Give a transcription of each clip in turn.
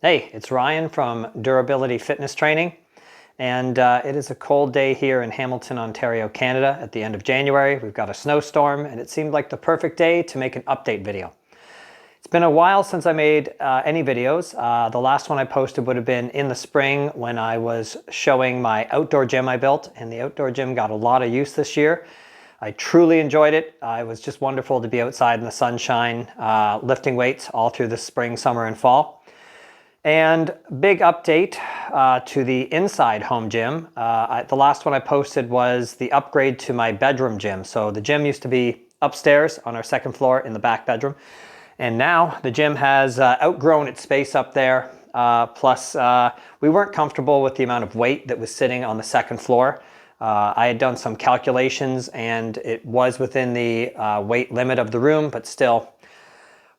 Hey, it's Ryan from Durability Fitness Training, and it is a cold day here in Hamilton, Ontario, Canada at the end of January. We've got a snowstorm, and it seemed like the perfect day to make an update video. It's been a while since I made any videos. The last one I posted would have been in the spring when I was showing my outdoor gym I built, and the outdoor gym got a lot of use this year. I truly enjoyed it. It was just wonderful to be outside in the sunshine, lifting weights all through the spring, summer, and fall. And big update to the inside home gym. The last one I posted was the upgrade to my bedroom gym. So the gym used to be upstairs on our second floor in the back bedroom. And now the gym has outgrown its space up there. Plus, we weren't comfortable with the amount of weight that was sitting on the second floor. I had done some calculations and it was within the weight limit of the room, but still,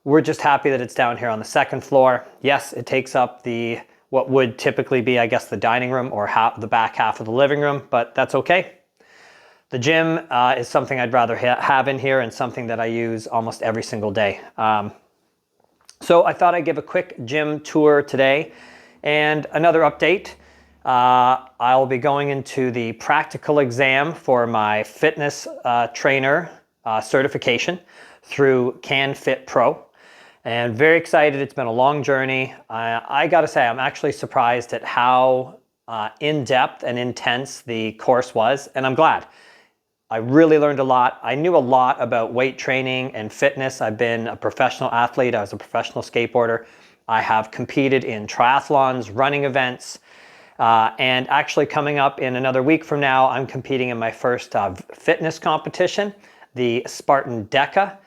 we're just happy that it's down here on the second floor. Yes, it takes up what would typically be, I guess, the dining room or the back half of the living room, but that's okay. The gym is something I'd rather have in here and something that I use almost every single day. So I thought I'd give a quick gym tour today. And another update, I'll be going into the practical exam for my fitness trainer certification through CanFit Pro. And very excited. It's been a long journey. I gotta say, I'm actually surprised at how in-depth and intense the course was, and I'm glad. I really learned a lot. I knew a lot about weight training and fitness. I've been a professional athlete. I was a professional skateboarder. I have competed in triathlons, running events, and actually coming up in another week from now, I'm competing in my first fitness competition, the Spartan DECA.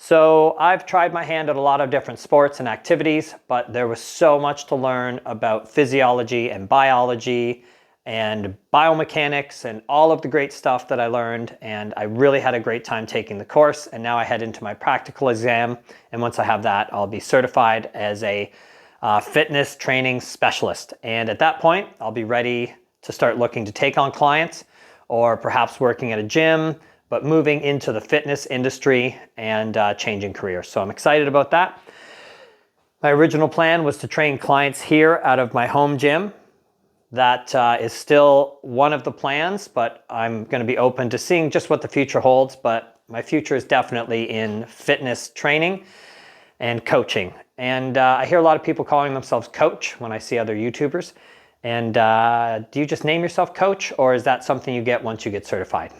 So I've tried my hand at a lot of different sports and activities, but there was so much to learn about physiology and biology and biomechanics and all of the great stuff that I learned. And I really had a great time taking the course. And now I head into my practical exam. And once I have that, I'll be certified as a fitness training specialist. And at that point, I'll be ready to start looking to take on clients or perhaps working at a gym, but moving into the fitness industry and changing careers. So I'm excited about that. My original plan was to train clients here out of my home gym. That is still one of the plans, but I'm gonna be open to seeing just what the future holds. But my future is definitely in fitness training and coaching. And I hear a lot of people calling themselves coach when I see other YouTubers. And do you just name yourself coach, or is that something you get once you get certified?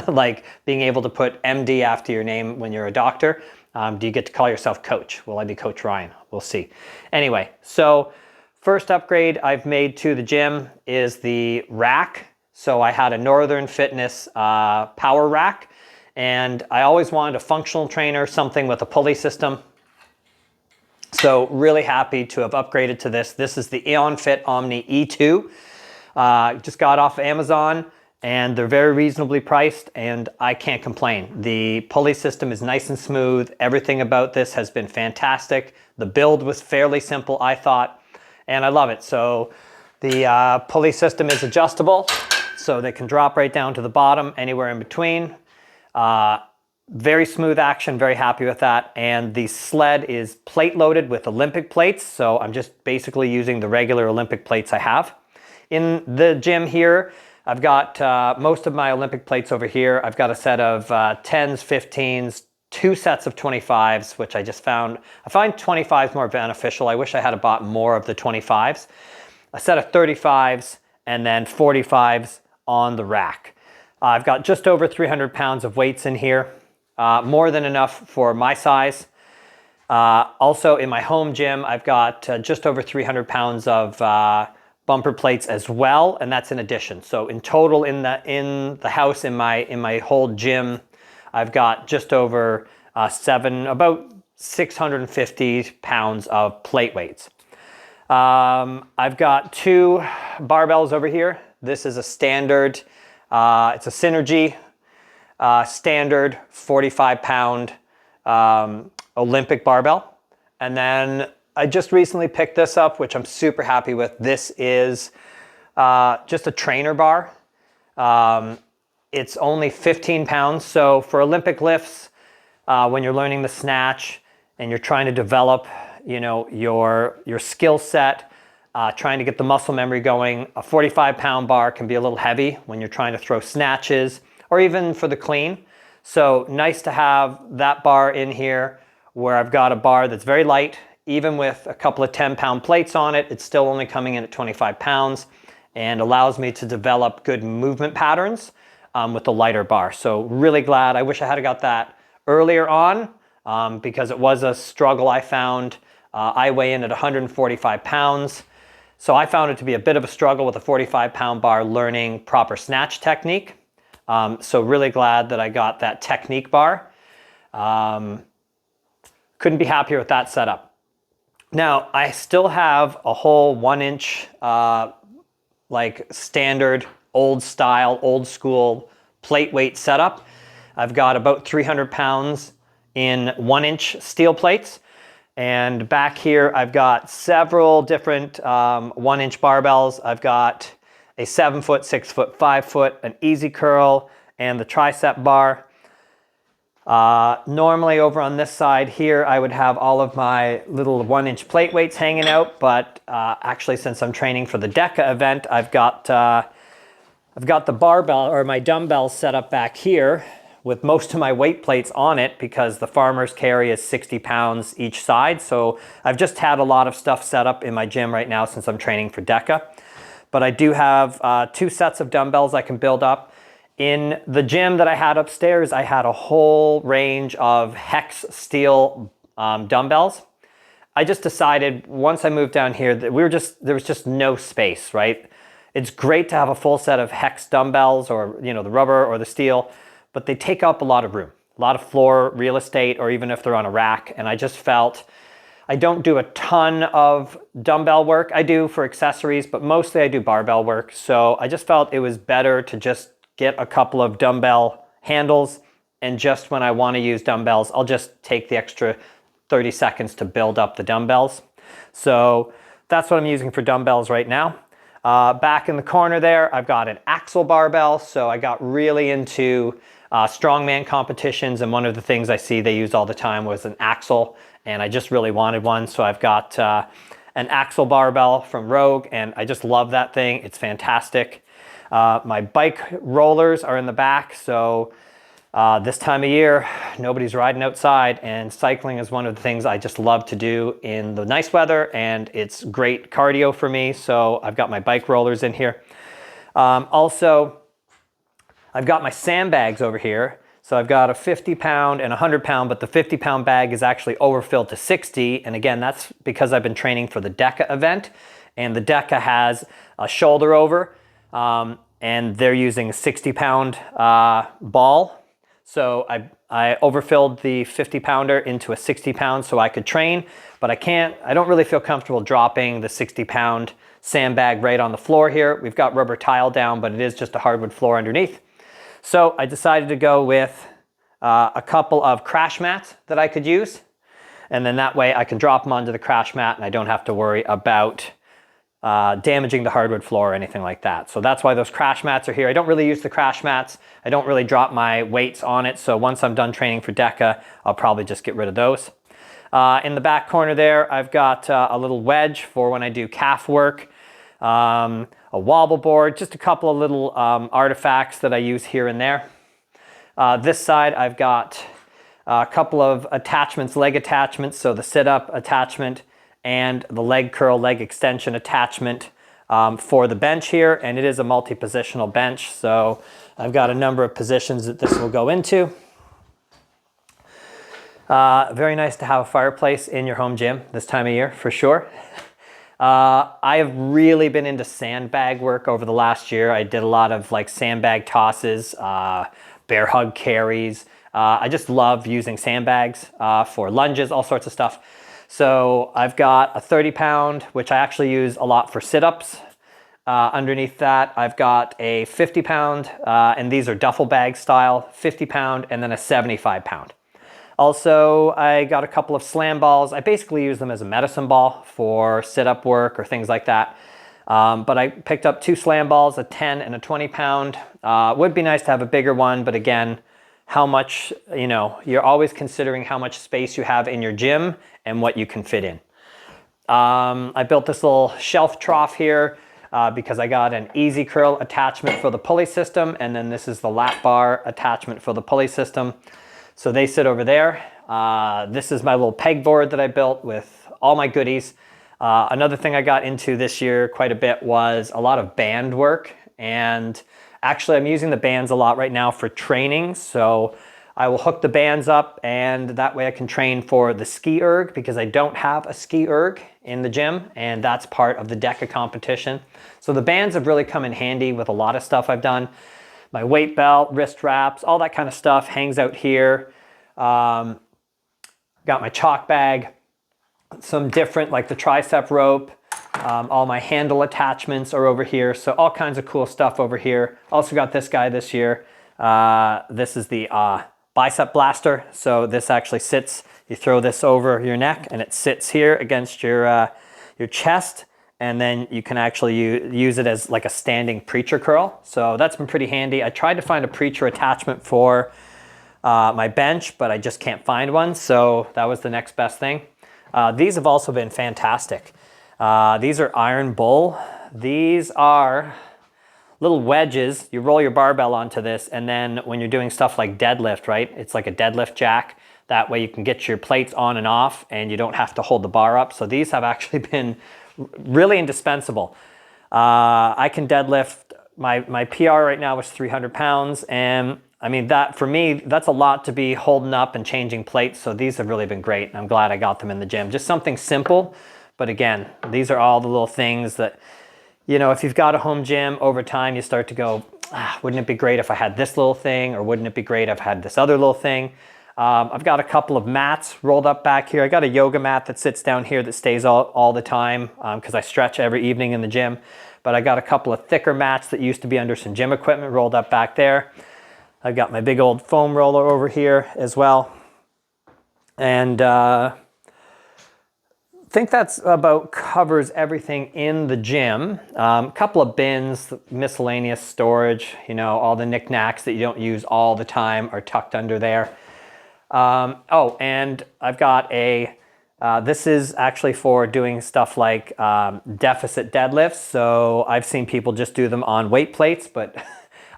Like being able to put MD after your name when you're a doctor. Do you get to call yourself coach? Will I be Coach Ryan? We'll see. Anyway, so first upgrade I've made to the gym is the rack. So I had a Northern Fitness power rack, and I always wanted a functional trainer, something with a pulley system. So really happy to have upgraded to this. This is the EonFit Omni E2. Just got off Amazon. And they're very reasonably priced, and I can't complain. The pulley system is nice and smooth. Everything about this has been fantastic. The build was fairly simple, I thought, and I love it. So the pulley system is adjustable, so they can drop right down to the bottom, anywhere in between. Very smooth action, very happy with that. And the sled is plate loaded with Olympic plates, so I'm just basically using the regular Olympic plates I have. In the gym here, I've got most of my Olympic plates over here. I've got a set of 10s, 15s, 2 sets of 25s, which I just found. I find 25s more beneficial. I wish I had bought more of the 25s. A set of 35s and then 45s on the rack. I've got just over 300 pounds of weights in here, more than enough for my size. Also in my home gym, I've got just over 300 pounds of bumper plates as well, and that's in addition. So in total in the house, in my whole gym, I've got just over about 650 pounds of plate weights. I've got 2 barbells over here. This is a standard, it's a Synergy standard 45-pound Olympic barbell. And then I just recently picked this up, which I'm super happy with. This is just a trainer bar. It's only 15 pounds. So for Olympic lifts, when you're learning the snatch and you're trying to develop you know, your skill set, trying to get the muscle memory going. A 45-pound bar can be a little heavy when you're trying to throw snatches or even for the clean. So nice to have that bar in here where I've got a bar that's very light. Even with a couple of 10-pound plates on it, it's still only coming in at 25 pounds and allows me to develop good movement patterns with the lighter bar. So really glad. I wish I had got that earlier on because it was a struggle I found. I weigh in at 145 pounds. So I found it to be a bit of a struggle with a 45-pound bar learning proper snatch technique. So really glad that I got that technique bar. Couldn't be happier with that setup. Now I still have a whole 1-inch like standard old style, old school plate weight setup. I've got about 300 pounds in 1-inch steel plates. And back here, I've got several different 1-inch barbells. I've got a 7-foot, 6-foot, 5-foot, an easy curl, and the tricep bar. Normally over on this side here, I would have all of my little 1-inch plate weights hanging out, but actually since I'm training for the DEKA event, I've got the barbell or my dumbbells set up back here with most of my weight plates on it because the farmer's carry is 60 pounds each side. So I've just had a lot of stuff set up in my gym right now since I'm training for DEKA. But I do have 2 sets of dumbbells I can build up. In the gym that I had upstairs, I had a whole range of hex steel dumbbells. I just decided once I moved down here that there was just no space, right? It's great to have a full set of hex dumbbells or, you know, the rubber or the steel, but they take up a lot of room, a lot of floor real estate, or even if they're on a rack. And I just felt, I don't do a ton of dumbbell work. I do for accessories, but mostly I do barbell work. So I just felt it was better to just get a couple of dumbbell handles. And just when I want to use dumbbells, I'll just take the extra 30 seconds to build up the dumbbells. So that's what I'm using for dumbbells right now. Back in the corner there, I've got an axle barbell. So I got really into strongman competitions, and one of the things I see they use all the time was an axle, and I just really wanted one. So I've got an axle barbell from Rogue, and I just love that thing. It's fantastic. My bike rollers are in the back, so this time of year, nobody's riding outside, and cycling is one of the things I just love to do in the nice weather, and it's great cardio for me. So I've got my bike rollers in here. Also, I've got my sandbags over here. So I've got a 50-pound and a 100-pound, but the 50-pound bag is actually overfilled to 60. And again, that's because I've been training for the DEKA event, and the DEKA has a shoulder over, and they're using a 60-pound ball. So I overfilled the 50-pounder into a 60-pound so I could train, but I don't really feel comfortable dropping the 60-pound sandbag right on the floor here. We've got rubber tile down, but it is just a hardwood floor underneath. So I decided to go with a couple of crash mats that I could use. And then that way I can drop them onto the crash mat and I don't have to worry about damaging the hardwood floor or anything like that. So that's why those crash mats are here. I don't really use the crash mats. I don't really drop my weights on it. So once I'm done training for DEKA, I'll probably just get rid of those. In the back corner there, I've got a little wedge for when I do calf work. A wobble board, just a couple of little artifacts that I use here and there. This side, I've got a couple of attachments, leg attachments, so the sit-up attachment and the leg curl, leg extension attachment for the bench here, and it is a multi-positional bench, so I've got a number of positions that this will go into. Very nice to have a fireplace in your home gym this time of year, for sure. I have really been into sandbag work over the last year. I did a lot of like sandbag tosses, bear hug carries. I just love using sandbags for lunges, all sorts of stuff. So I've got a 30-pound, which I actually use a lot for sit-ups. Underneath that, I've got a 50-pound, and these are duffel bag style, 50-pound, and then a 75-pound. Also, I got a couple of slam balls. I basically use them as a medicine ball for sit-up work or things like that. But I picked up 2 slam balls, a 10 and a 20-pound. Would be nice to have a bigger one, but again, how much, you're always considering how much space you have in your gym and what you can fit in. I built this little shelf trough here because I got an easy curl attachment for the pulley system, and then this is the lap bar attachment for the pulley system. So they sit over there. This is my little pegboard that I built with all my goodies. Another thing I got into this year quite a bit was a lot of band work, and actually I'm using the bands a lot right now for training. So I will hook the bands up, and that way I can train for the ski erg, because I don't have a ski erg in the gym, and that's part of the DEKA competition. So the bands have really come in handy with a lot of stuff I've done. My weight belt, wrist wraps, all that kind of stuff hangs out here. Got my chalk bag, some different, like the tricep rope, all my handle attachments are over here. So all kinds of cool stuff over here. Also got this guy this year. This is the bicep blaster. So this actually sits, you throw this over your neck and it sits here against your chest. And then you can actually use it as like a standing preacher curl. So that's been pretty handy. I tried to find a preacher attachment for my bench, but I just can't find one. So that was the next best thing. These have also been fantastic. These are Iron Bull. These are little wedges. You roll your barbell onto this, and then when you're doing stuff like deadlift, right? It's like a deadlift jack. That way you can get your plates on and off, and you don't have to hold the bar up. So these have actually been really indispensable. I can deadlift, my PR right now is 300 pounds, and I mean, that for me, that's a lot to be holding up and changing plates. So these have really been great, and I'm glad I got them in the gym. Just something simple, but again, these are all the little things that, you know, if you've got a home gym, over time you start to go, wouldn't it be great if I had this little thing, or wouldn't it be great if I had this other little thing? I've got a couple of mats rolled up back here. I got a yoga mat that sits down here that stays all the time because I stretch every evening in the gym. But I got a couple of thicker mats that used to be under some gym equipment rolled up back there. I've got my big old foam roller over here as well. And I think that's about covers everything in the gym. A couple of bins, miscellaneous storage, you know, all the knickknacks that you don't use all the time are tucked under there. Oh, and I've got a, this is actually for doing stuff like deficit deadlifts. So I've seen people just do them on weight plates, but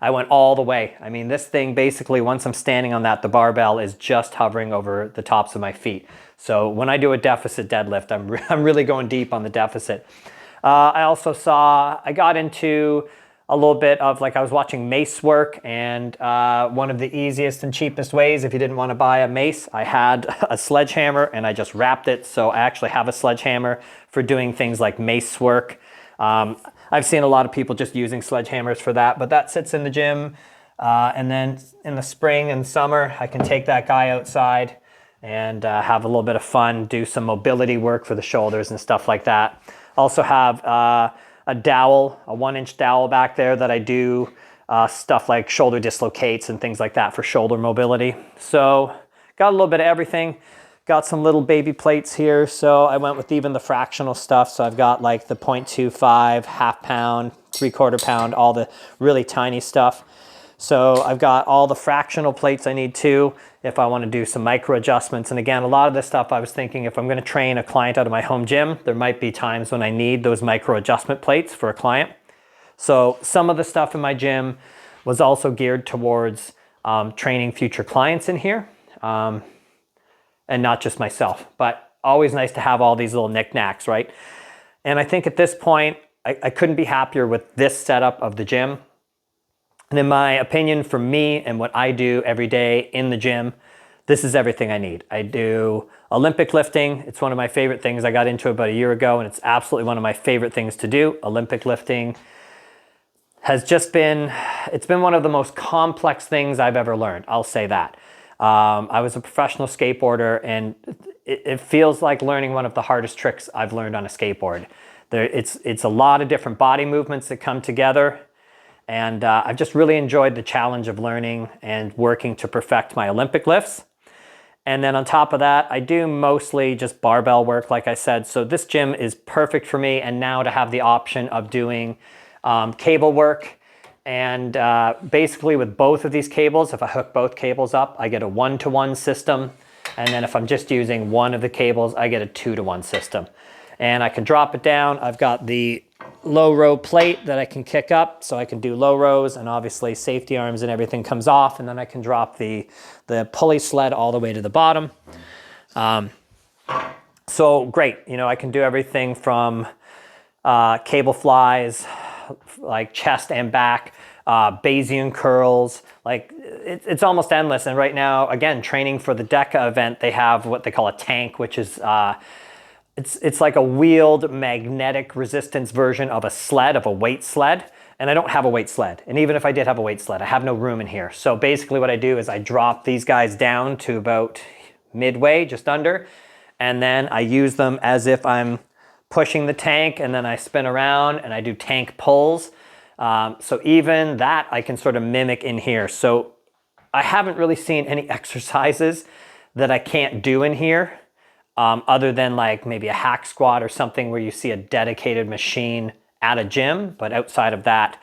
I went all the way. I mean, this thing basically, once I'm standing on that, the barbell is just hovering over the tops of my feet. So when I do a deficit deadlift, I'm really going deep on the deficit. I also I got into a little bit of, like, I was watching mace work, and one of the easiest and cheapest ways, if you didn't want to buy a mace, I had a sledgehammer and I just wrapped it. So I actually have a sledgehammer for doing things like mace work. I've seen a lot of people just using sledgehammers for that, but that sits in the gym. And then in the spring and summer, I can take that guy outside and have a little bit of fun, do some mobility work for the shoulders and stuff like that. Also have a dowel, a 1-inch dowel back there that I do stuff like shoulder dislocates and things like that for shoulder mobility. So got a little bit of everything. Got some little baby plates here. So I went with even the fractional stuff. So I've got like the 0.25, half pound, 3/4 pound, all the really tiny stuff. So I've got all the fractional plates I need too, if I want to do some micro adjustments. And again, a lot of this stuff I was thinking, if I'm going to train a client out of my home gym, there might be times when I need those micro adjustment plates for a client. So some of the stuff in my gym was also geared towards training future clients in here. And not just myself, but always nice to have all these little knickknacks, right? And I think at this point, I couldn't be happier with this setup of the gym. And in my opinion, for me and what I do every day in the gym, this is everything I need. I do Olympic lifting. It's one of my favorite things. I got into it about a year ago, and it's absolutely one of my favorite things to do. Olympic lifting has just been, it's been one of the most complex things I've ever learned. I'll say that. I was a professional skateboarder, and it feels like learning one of the hardest tricks I've learned on a skateboard. It's a lot of different body movements that come together, and I've just really enjoyed the challenge of learning and working to perfect my Olympic lifts. And then on top of that, I do mostly just barbell work, like I said. So this gym is perfect for me, and now to have the option of doing cable work. And basically with both of these cables, if I hook both cables up, I get a 1-to-1 system. And then if I'm just using one of the cables, I get a 2-to-1 system. and I can drop it down. I've got the low row plate that I can kick up, so I can do low rows, and obviously safety arms and everything comes off, and then I can drop the pulley sled all the way to the bottom. So great, you know, I can do everything from cable flies, like chest and back, Bayesian curls, like it's almost endless. And right now, again, training for the DECA event, they have what they call a tank, which is it's like a wheeled magnetic resistance version of a sled, of a weight sled. And I don't have a weight sled. And even if I did have a weight sled, I have no room in here. So basically what I do is I drop these guys down to about midway, just under, and then I use them as if I'm pushing the tank, and then I spin around and I do tank pulls. So even that I can sort of mimic in here. So I haven't really seen any exercises that I can't do in here, other than like maybe a hack squat or something where you see a dedicated machine at a gym. But outside of that,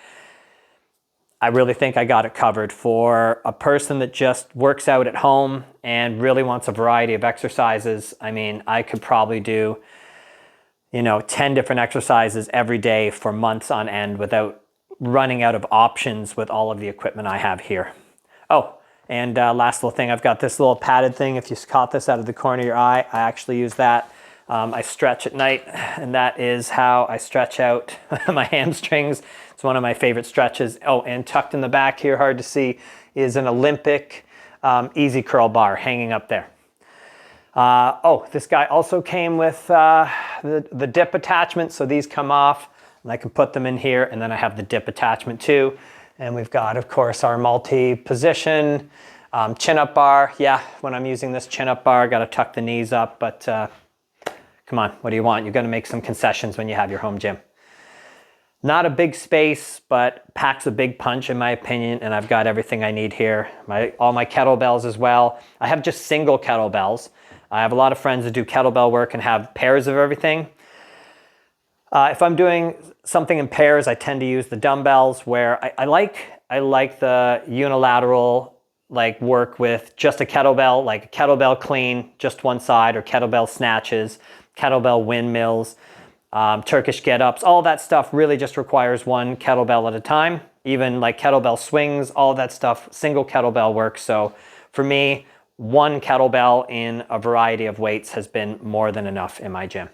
I really think I got it covered for a person that just works out at home and really wants a variety of exercises. I mean, I could probably do, you know, 10 different exercises every day for months on end without running out of options with all of the equipment I have here. Oh, and last little thing, I've got this little padded thing. If you caught this out of the corner of your eye, I actually use that. I stretch at night, and that is how I stretch out my hamstrings. It's one of my favorite stretches. Oh, and tucked in the back here, hard to see, is an Olympic easy curl bar hanging up there. Oh, this guy also came with the dip attachment, so these come off, and I can put them in here, and then I have the dip attachment too. And we've got, of course, our multi-position chin-up bar. Yeah, when I'm using this chin-up bar, I got to tuck the knees up, but come on, what do you want? You're going to make some concessions when you have your home gym. Not a big space, but packs a big punch in my opinion, and I've got everything I need here. All my kettlebells as well. I have just single kettlebells. I have a lot of friends that do kettlebell work and have pairs of everything. If I'm doing something in pairs, I tend to use the dumbbells, where I like the unilateral like work with just a kettlebell, like a kettlebell clean, just one side, or kettlebell snatches, kettlebell windmills, Turkish get-ups. All that stuff really just requires one kettlebell at a time. Even like kettlebell swings, all that stuff, single kettlebell works. So for me, one kettlebell in a variety of weights has been more than enough in my gym.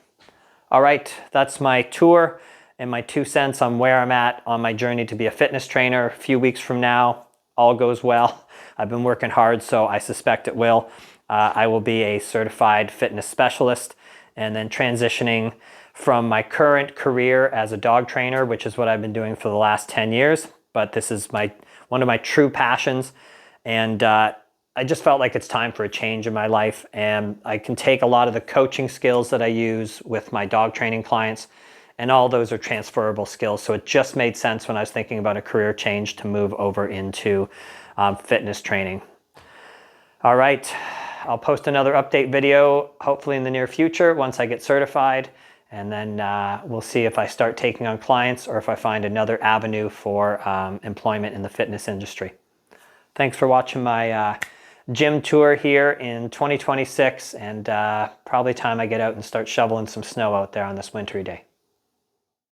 All right, that's my tour and my 2 cents on where I'm at on my journey to be a fitness trainer. A few weeks from now, all goes well. I've been working hard, so I suspect it will. I will be a certified fitness specialist, and then transitioning from my current career as a dog trainer, which is what I've been doing for the last 10 years. But this is one of my true passions, and I just felt like it's time for a change in my life, and I can take a lot of the coaching skills that I use with my dog training clients, and all those are transferable skills. So it just made sense when I was thinking about a career change to move over into fitness training. All right, I'll post another update video hopefully in the near future once I get certified, and then we'll see if I start taking on clients or if I find another avenue for employment in the fitness industry. Thanks for watching my gym tour here in 2026, and probably time I get out and start shoveling some snow out there on this wintry day.